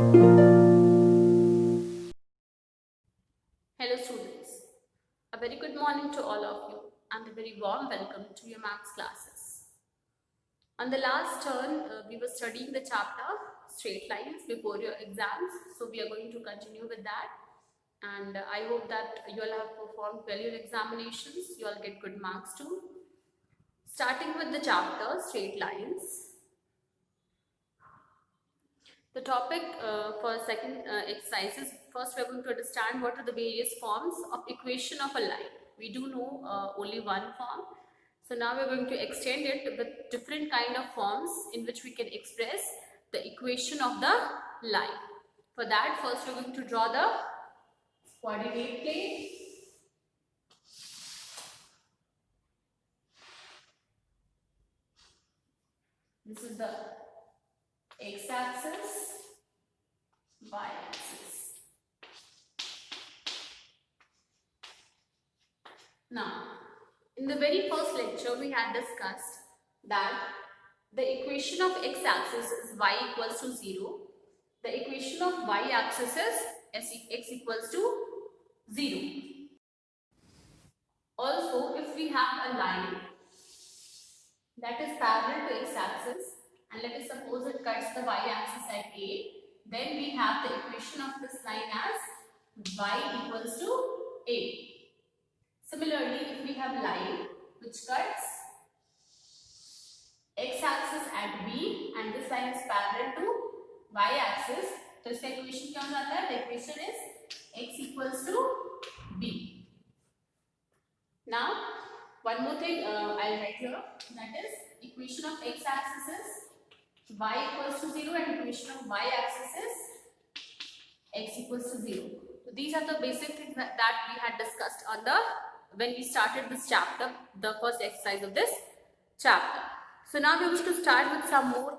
Hello students, a very good morning to all of you and a very warm welcome to your maths classes. On the last turn, we were studying the chapter straight lines before your exams, so we are going to continue with that, and I hope that you all have performed well your examinations, you all get good marks too. Starting with the chapter straight lines. The topic for second exercise is, first we are going to understand what are the various forms of equation of a line. We do know only one form. So now we are going to extend it with different kind of forms in which we can express the equation of the line. For that, first we are going to draw the coordinate plane. This is the x-axis, y-axis. Now, in the very first lecture, we had discussed that the equation of x-axis is y equals to 0. The equation of y-axis is x equals to 0. Also, if we have a line that is parallel to x-axis, and let us suppose it cuts the y-axis at A, then we have the equation of this line as y equals to A. Similarly, if we have line which cuts x-axis at B and this line is parallel to y-axis, तो इसका equation क्या हो जाता है? The equation is x equals to B. Now, one more thing I'll write here, that is equation of x-axis is y equals to 0 and equation of y-axis is x equals to 0. So these are the basic things that we had discussed on the when we started this chapter, the first exercise of this chapter. So now we are going to start with some more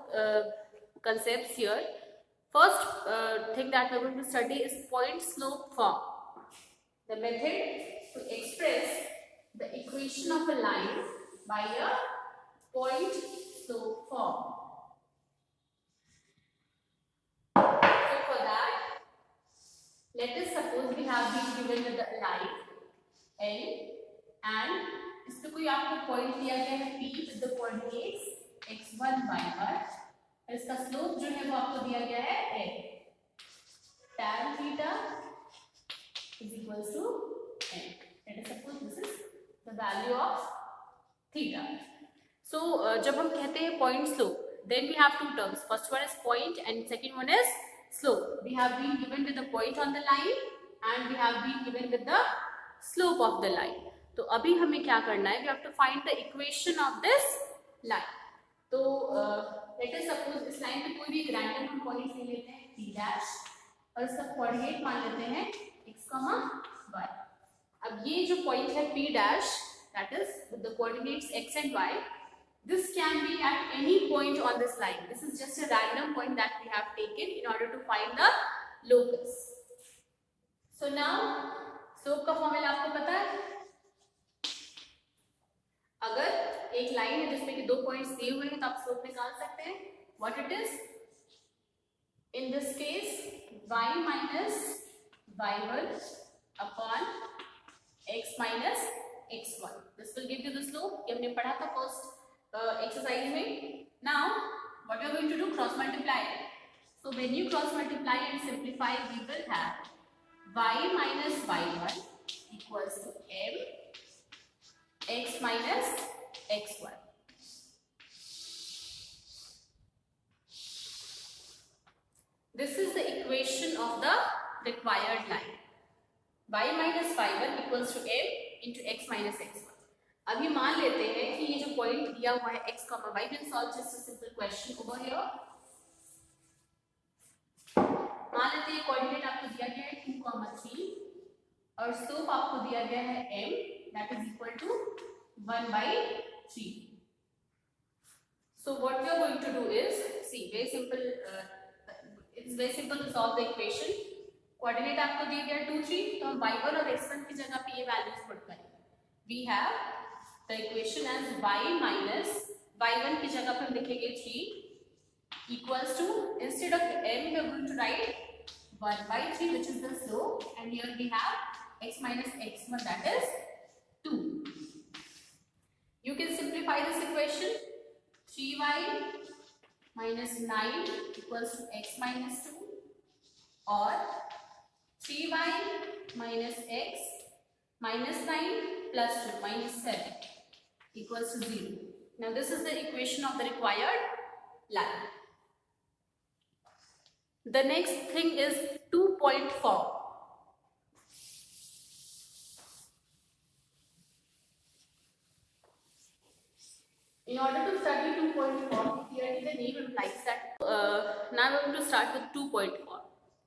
concepts here. First thing that we are going to study is point slope form. The method to express the equation of a line by a point slope form. So for that, let us suppose we have been given with the line L and इस पे कोई आपको point दिया गया है P with the coordinates x1 y1 और इसका slope जो है वो आपको दिया गया है a. Tan theta is equals to n. Let us suppose this is the value of theta. So जब हम कहते हैं point slope, then we have two terms. First one is point and second one is slope. We have been given with the point on the line and we have been given with the slope of the line. तो अभी हमें क्या करना है? We have to find the equation of this line. तो let us suppose इस line में कोई भी एक रैंडम पॉइंट ले लेते हैं p डैश और इसका कोऑर्डिनेट मान लेते हैं x, y. अब ये जो पॉइंट है p dash, that is with the coordinates x and y, this can be at any point on this line. This is just a random point that we have taken in order to find the locus. So now slope का formula आपको पता है? अगर एक line है जिसमें कि दो पॉइंट्स दिए हुए हैं तो आप स्लोप निकाल सकते हैं. What it is? In this case y minus y1 upon x minus x1. This will give you the slope. ये हमने पढ़ा था फर्स्ट एक्सरसाइज में. Now what we are going to do? Cross multiply. So when you cross multiply and simplify, we will have y minus y1 equals to m x minus x1. This is the equation of the required line. y minus y1 equals to m into x minus x1. अभी मान लेते हैं कि ये जो point दिया हुआ है x, y, we'll solve just a simple question over here. मान लेते हैं कोऑर्डिनेट आपको दिया गया है 2, 3 और स्लोप आपको दिया गया है m, that is equal to 1/3. So what we are going to do is, see, very simple. It's very simple to solve the equation. Coordinate आपको दिया गया 2, 3, तो हम y1 और x1 की जगह पे ये वैल्यूज पुट करेंगे. We have the equation as y minus y1 की जगह पे हम लिखेंगे 3 equals to, instead of m we are going to write 1 by 3, which is the slope, and here we have x minus x1, that is 2. You can simplify this equation. 3y minus 9 equals to x minus 2, or 3y minus x minus 9 plus 2 minus 7 equals to 0. Now this is the equation of the required line. The next thing is 2.4. In order to study 2.4, clearly the name implies that now we are going to start with 2.4.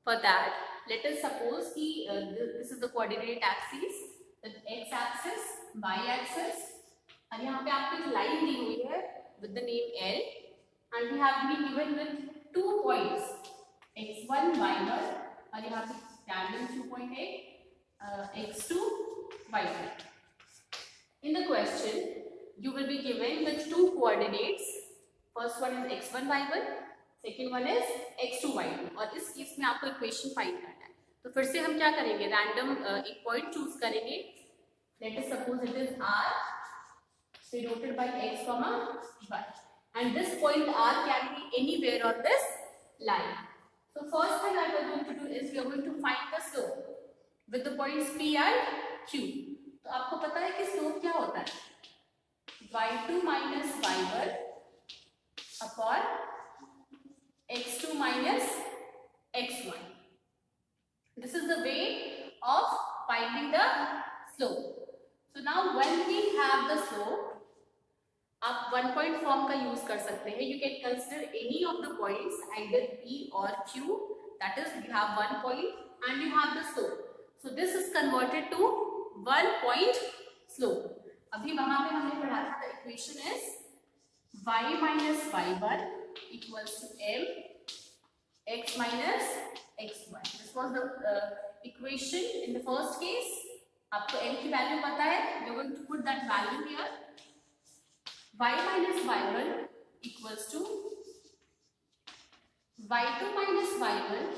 For that, let us suppose this is the coordinate axis, the x-axis, y-axis, and यहाँ पे आपको एक line दी हुई है with the name L, and we have been given with 2 points x1, y1, और यहाँ पे tangent 2.8 x2, y2. In the question, you will be given with 2 coordinates. First one is x1, y1, second one is x2, y2, और इस case में आपको equation find करना है. तो फिर से हम क्या करेंगे, रैंडम एक पॉइंट चूज करेंगे. Let us suppose it is r denoted by x, y, and this point r can be anywhere on this line. So first thing that we are going to do is we are going to find the slope with the points p and q. तो आपको पता है कि slope क्या होता है, y2 minus y1 upon x2 minus x1. This is the way of finding the slope. So now when we have the slope, आप 1 point form का यूज कर सकते हैं. You can consider any of the points, either P or Q. That is, you have 1 point and you have the slope. So this is converted to 1 point slope. अभी वहां पे हमने पढ़ा था, the equation is y minus y1 equals to m x minus x1. This was the equation in the first case. आपको m की value पता है, we are going to put that value here. y minus y1 equals to y2 minus y1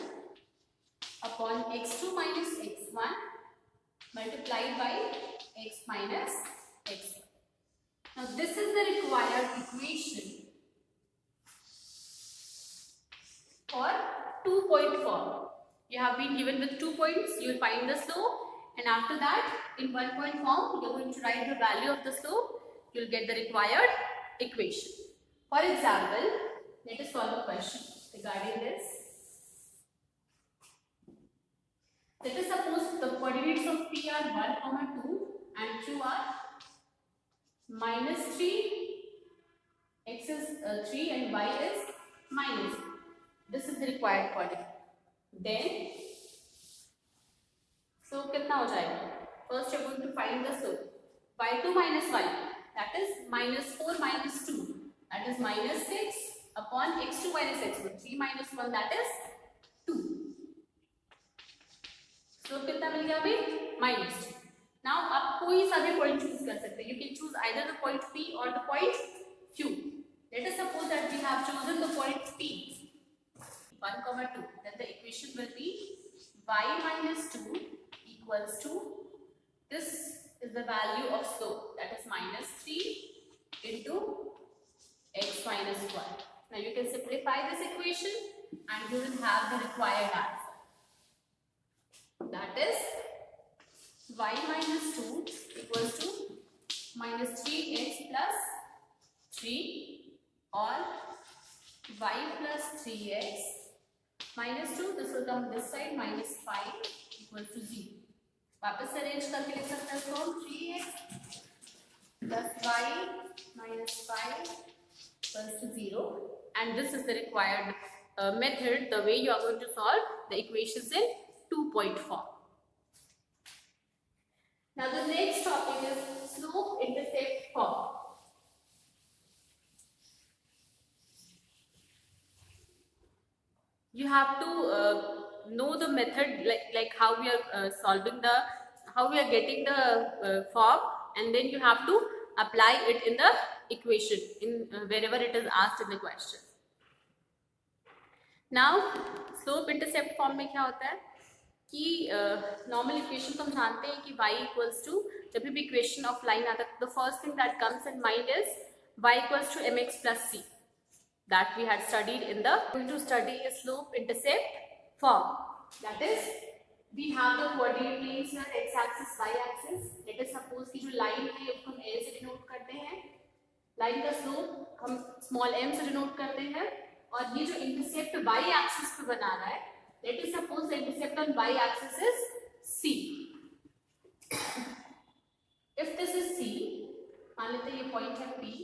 upon x2 minus x1 multiplied by x minus x1. Now this is the required equation for 2.4. You have been given with 2 points, you will find the slope, and after that in 1 point form you are going to write the value of the slope. You will get the required equation. For example, let us solve a question regarding this. Let us suppose the coordinates of P are 1, 2 and Q are minus 3, x is 3 and y is minus 3. This is the required coordinate. Then, slope कितना हो जाएगा? First you are going to find the slope. y2 minus y, that is minus 4 minus 2, that is minus 6 upon x2 minus x1. 3 minus 1, that is 2. Slope कितना मिल गया अभी? minus 2. Now आप कोई सा भी point choose कर सकते हैं. You can choose either the point P or the point Q. Let us suppose that we have chosen the point P, 1, 2. Then the equation will be y minus 2 equals to, this is the value of slope, that is minus 3 into x minus 1. Now you can simplify this equation and you will have the required answer. That is y minus 2 equals to minus 3x plus 3 or y plus 3x minus 2, this will come this side, minus 5 equals to 0. वापस से arrange करके लिख सकते हैं इसको हम 3x plus y minus 5 equals to 0, and this is the required method, the way you are going to solve the equations in 2.4. Now the next topic is slope intercept form. You have to know the method, like how we are how we are getting the form, and then you have to apply it in the equation in wherever it is asked in the question. Now slope intercept form में क्या होता है कि normal equation तो हम जानते हैं कि y इक्वल्स टू, जब भी इक्वेशन ऑफ लाइन आता है, the first thing that comes in mind is y equals to mx plus c, that we had studied in the going to study a slope intercept form. That is, we have the coordinate planes here, x axis, y axis. Let us suppose कि जो line है उसको हम L से denote करते हैं, line का slope हम स्मॉल m से डिनोट करते हैं, और ये जो इंटरसेप्ट y एक्सिस पे बना रहा है, let us suppose the intercept on y axis is c. If this is c, मान लेते हैं ये पॉइंट है p,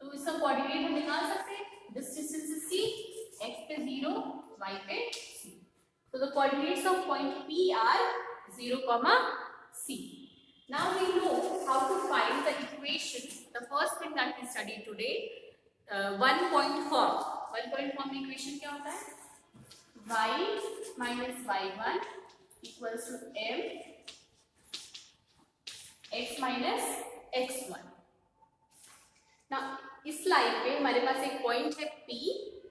तो इसका कोऑर्डिनेट हम निकाल सकते हैं. This distance is c, x पे 0, y पे c. So the coordinates of point P are 0, c. Now we know how to find the equation. The first thing that we studied today, one point form. One point form equation क्या होता है? y minus y1 equals to m x minus x1. Now इस line पे हमारे पास एक point है P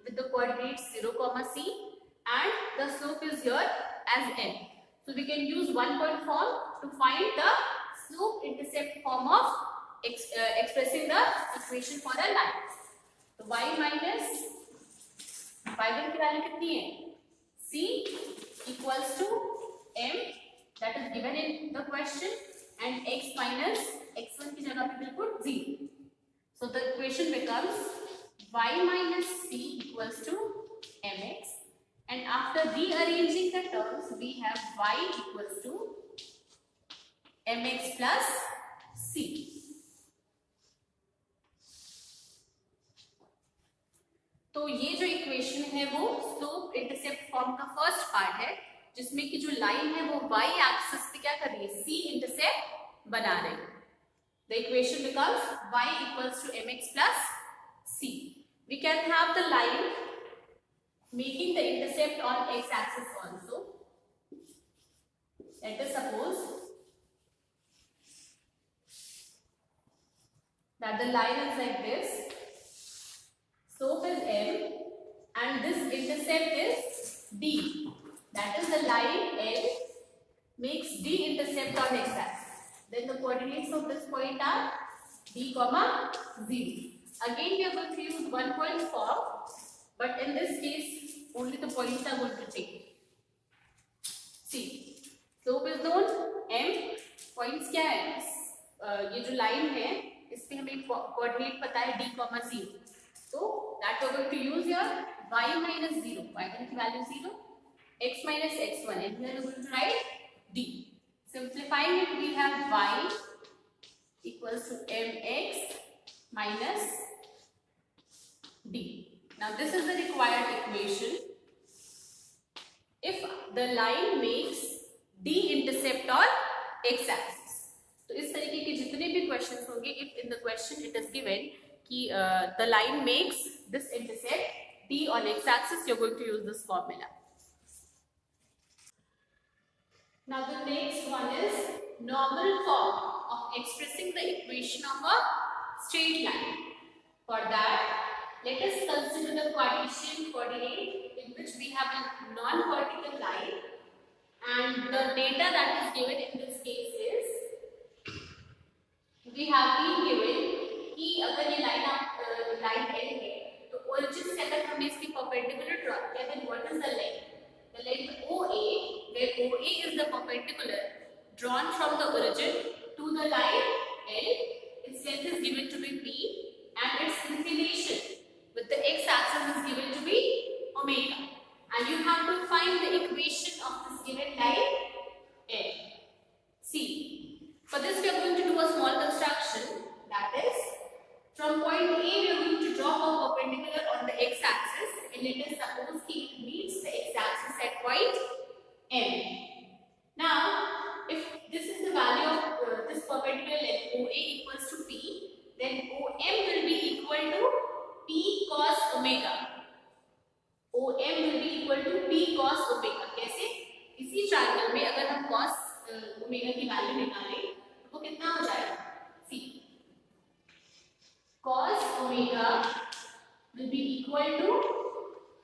with the coordinates 0, c and the slope is here as n. So we can use one point form to find the slope intercept form of expressing the equation for a line. So y minus y1 की value कितनी है? c equals to m, that is given in the question, and x minus x1 की जगह पे बिल्कुल 0. So the equation becomes y minus c equals to mx, and after rearranging the terms we have y equals to mx plus c. तो ये जो equation है वो slope intercept form का फर्स्ट पार्ट है, जिसमें कि जो लाइन है वो y एक्सिस पे क्या कर रही है? c इंटरसेप्ट बना रही है. The equation becomes y equals to mx plus c. We can have the line making the intercept on x axis also. Let us suppose that the line is like this. Slope is m and this intercept is d. That is, the line L makes d intercept on x axis. Then the coordinates of this point are d, 0. Again we are going to use one point form, but in this case only the points are going to change. See, slope is known m, points क्या है? ये जो line है इस पे हमें coordinate पता है d, 0. So that we are going to use here y minus 0, y1 की value 0, x minus x1, and here we are going to write d. Simplifying it, we have y equals to mx minus d. Now this is the required equation. If the line makes d intercept on x axis, तो इस तरीके के जितने भी questions होंगे, if in the question it is given कि the line makes this intercept d on x axis, you are going to use this formula. Now the next one is normal form of expressing the equation of a straight line. For that, let us consider the Cartesian coordinate in which we have a non-vertical line, and the data that is given in this case is we have been given कि अगर ये line line L है तो origin से अगर हमने इसकी perpendicular draw किया, then what is the length? The length OA, where OA is the perpendicular drawn from the origin to the line L, its length is given to be P, and its inclination with the x axis is given to be omega. And you have to find the equation of this given line L. See, for this we are going to do a small construction, that is, from point A we are going to draw a perpendicular on the x axis, and let us suppose it meets the x axis at point M. Now, if this is the value of this perpendicular length OA equals to P, then OM will be equal to P cos omega. OM will be equal to P cos omega. कैसे? इसी triangle में अगर हम cos omega की value निकालें तो वो कितना हो जाएगा? See, cos omega will be equal to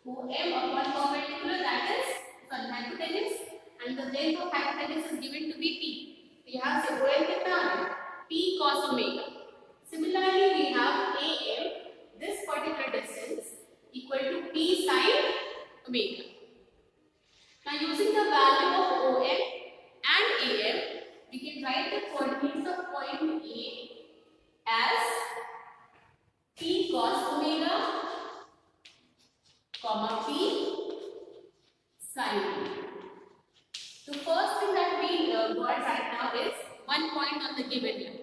OM upon length of hypotenuse is given to be p. तो यहाँ से OL कितना आ रहा है? P cos omega. Similarly, we have AM, this particular distance equal to P sin omega. Now, using the value of OM and AM, we can write the coordinates of point A as P cos omega, comma P sin omega. The first thing that we got right now is one point on the given line.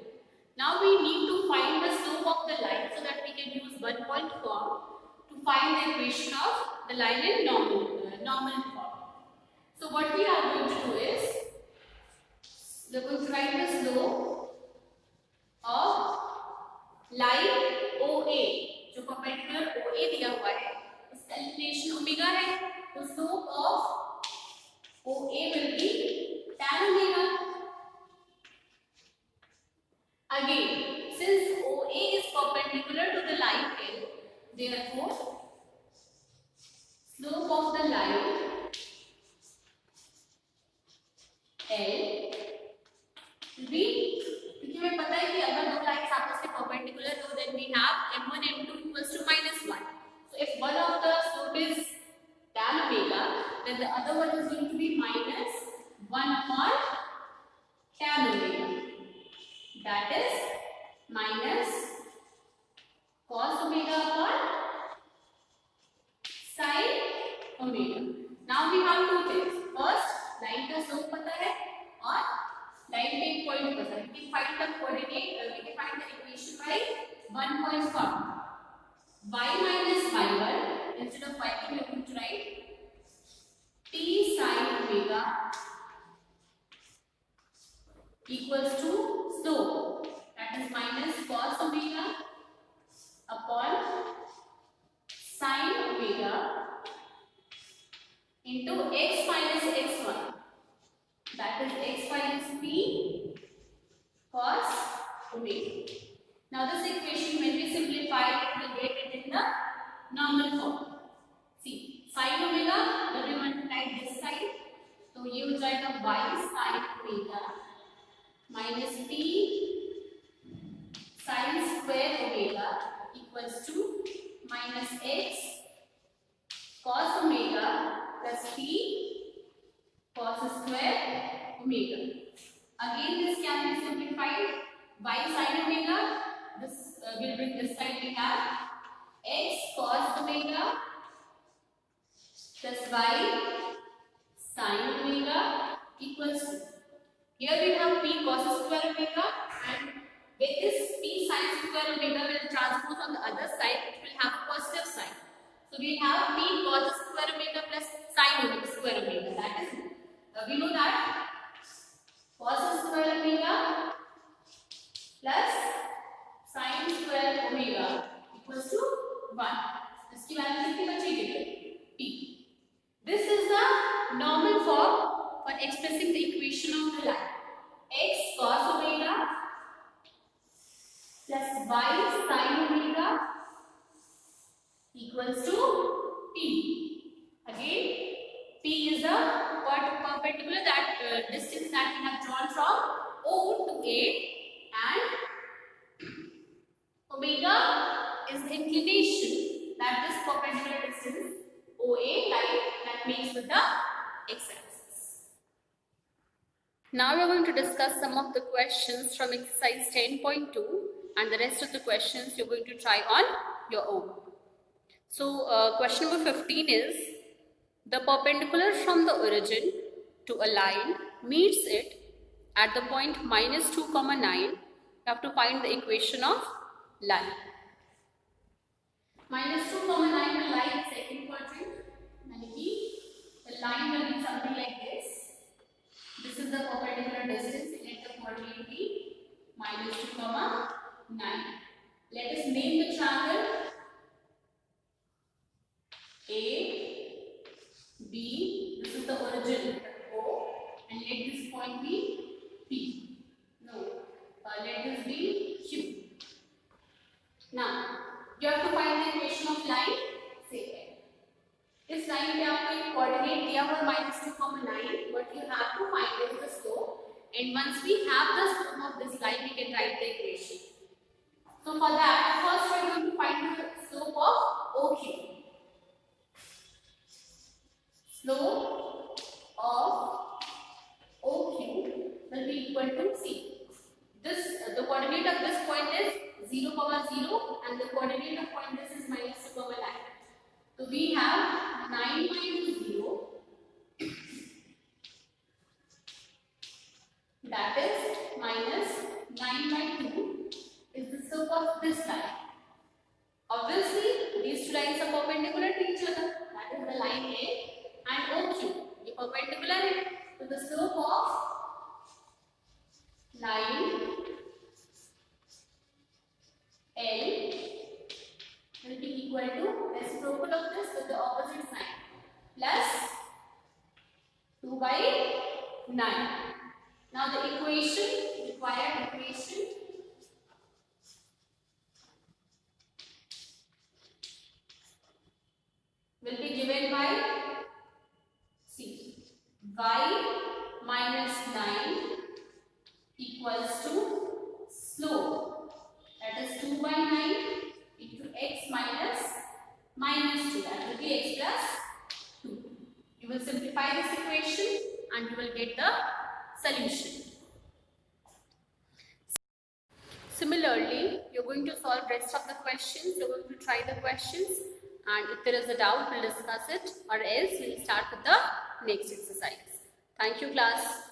Now we need to find the slope of the line so that we can use one point form to find the equation of the line in normal form. So what we are going to do is we are going to write the slope of line OA, जो perpendicular OA दिया हुआ है, उसका inclination omega है, तो slope of OA will be tan omega. Again, since OA is perpendicular to the line L, therefore slope of the line L will be, क्योंकि हमें पता है कि अगर दो लाइन्स आपस में perpendicular हो, then we have m1 m2 equals to -1. So if one of the slope is tan omega, then the other one is going to be -1 upon tan omega. That is minus cos omega upon sin omega. Now we have two things. First, line का slope पता है और line पे एक point पता है. We can find the coordinate. We can find the equation by one point form. Y minus y1. Instead of y, we are going to write T sin omega equals to slope, that is minus cos omega upon sin omega into x minus x1, that is x minus p cos omega. Now this equation, when we simplify it, we will get it in the normal form. See, sin omega will be multiplied this side, तो ये हो जाएगा y sin omega minus p sin square omega equals to minus x cos omega plus p cos square omega. Again, this can be simplified. Y sin omega, this will bring this side. We have x cos omega plus y sin omega equals to, here we have p cos square omega, and with this p sin square omega will transpose on the other side, it will have a positive sign. So we have p cos square omega plus sin square omega. That is, we know that cos square omega plus sin square omega equals to 1. इसकी value कितनी बचेगी? p. This is the normal form for expressing the equation of the line. X cos omega plus y sin omega equals to p. Again, p is the perpendicular that distance that we have drawn from O to A, and omega is the inclination, that is perpendicular distance OA line that makes with the x-axis. Now we are going to discuss some of the questions from exercise 10.2, and the rest of the questions you are going to try on your own. So question number 15 is, the perpendicular from the origin to a line meets it at the point -2, 9. You have to find the equation of line. -2, 9 will lie in second quadrant. The line will be something like this. This is the perpendicular distance. Let the coordinate be -2, 9. Let us name the triangle A, B. This is the origin O, and let this point be P. No, let this be Q. Now you have to find the equation of line. Say इस line पे आपको एक coordinate दिया हुआ -2, 9. What what you have to find is the slope, and once we have the slope of this line, we can write the equation. So for that, first we are going to find the slope of OQ. Slope of OQ will be equal to C. The coordinate of this point is 0, 0, and the coordinate of point this is minus 2, 9. So we have 9 minus 0, that is minus 9 by 2 is the slope of this line. Obviously, these two lines are perpendicular to each other. That is the line A and OQ. They are perpendicular. So the slope of line L will be equal to reciprocal of this with the opposite sign plus 2 by 9. Now the required equation will be given by y minus 9 equals to slope, that is 2 by 9 into x minus 2, that will be x plus 2. You will simplify this equation and you will get the solution. Similarly, you are going to solve rest of the questions. You are going to try the questions, and if there is a doubt, we will discuss it, or else we will start with the next exercise. Thank you, class.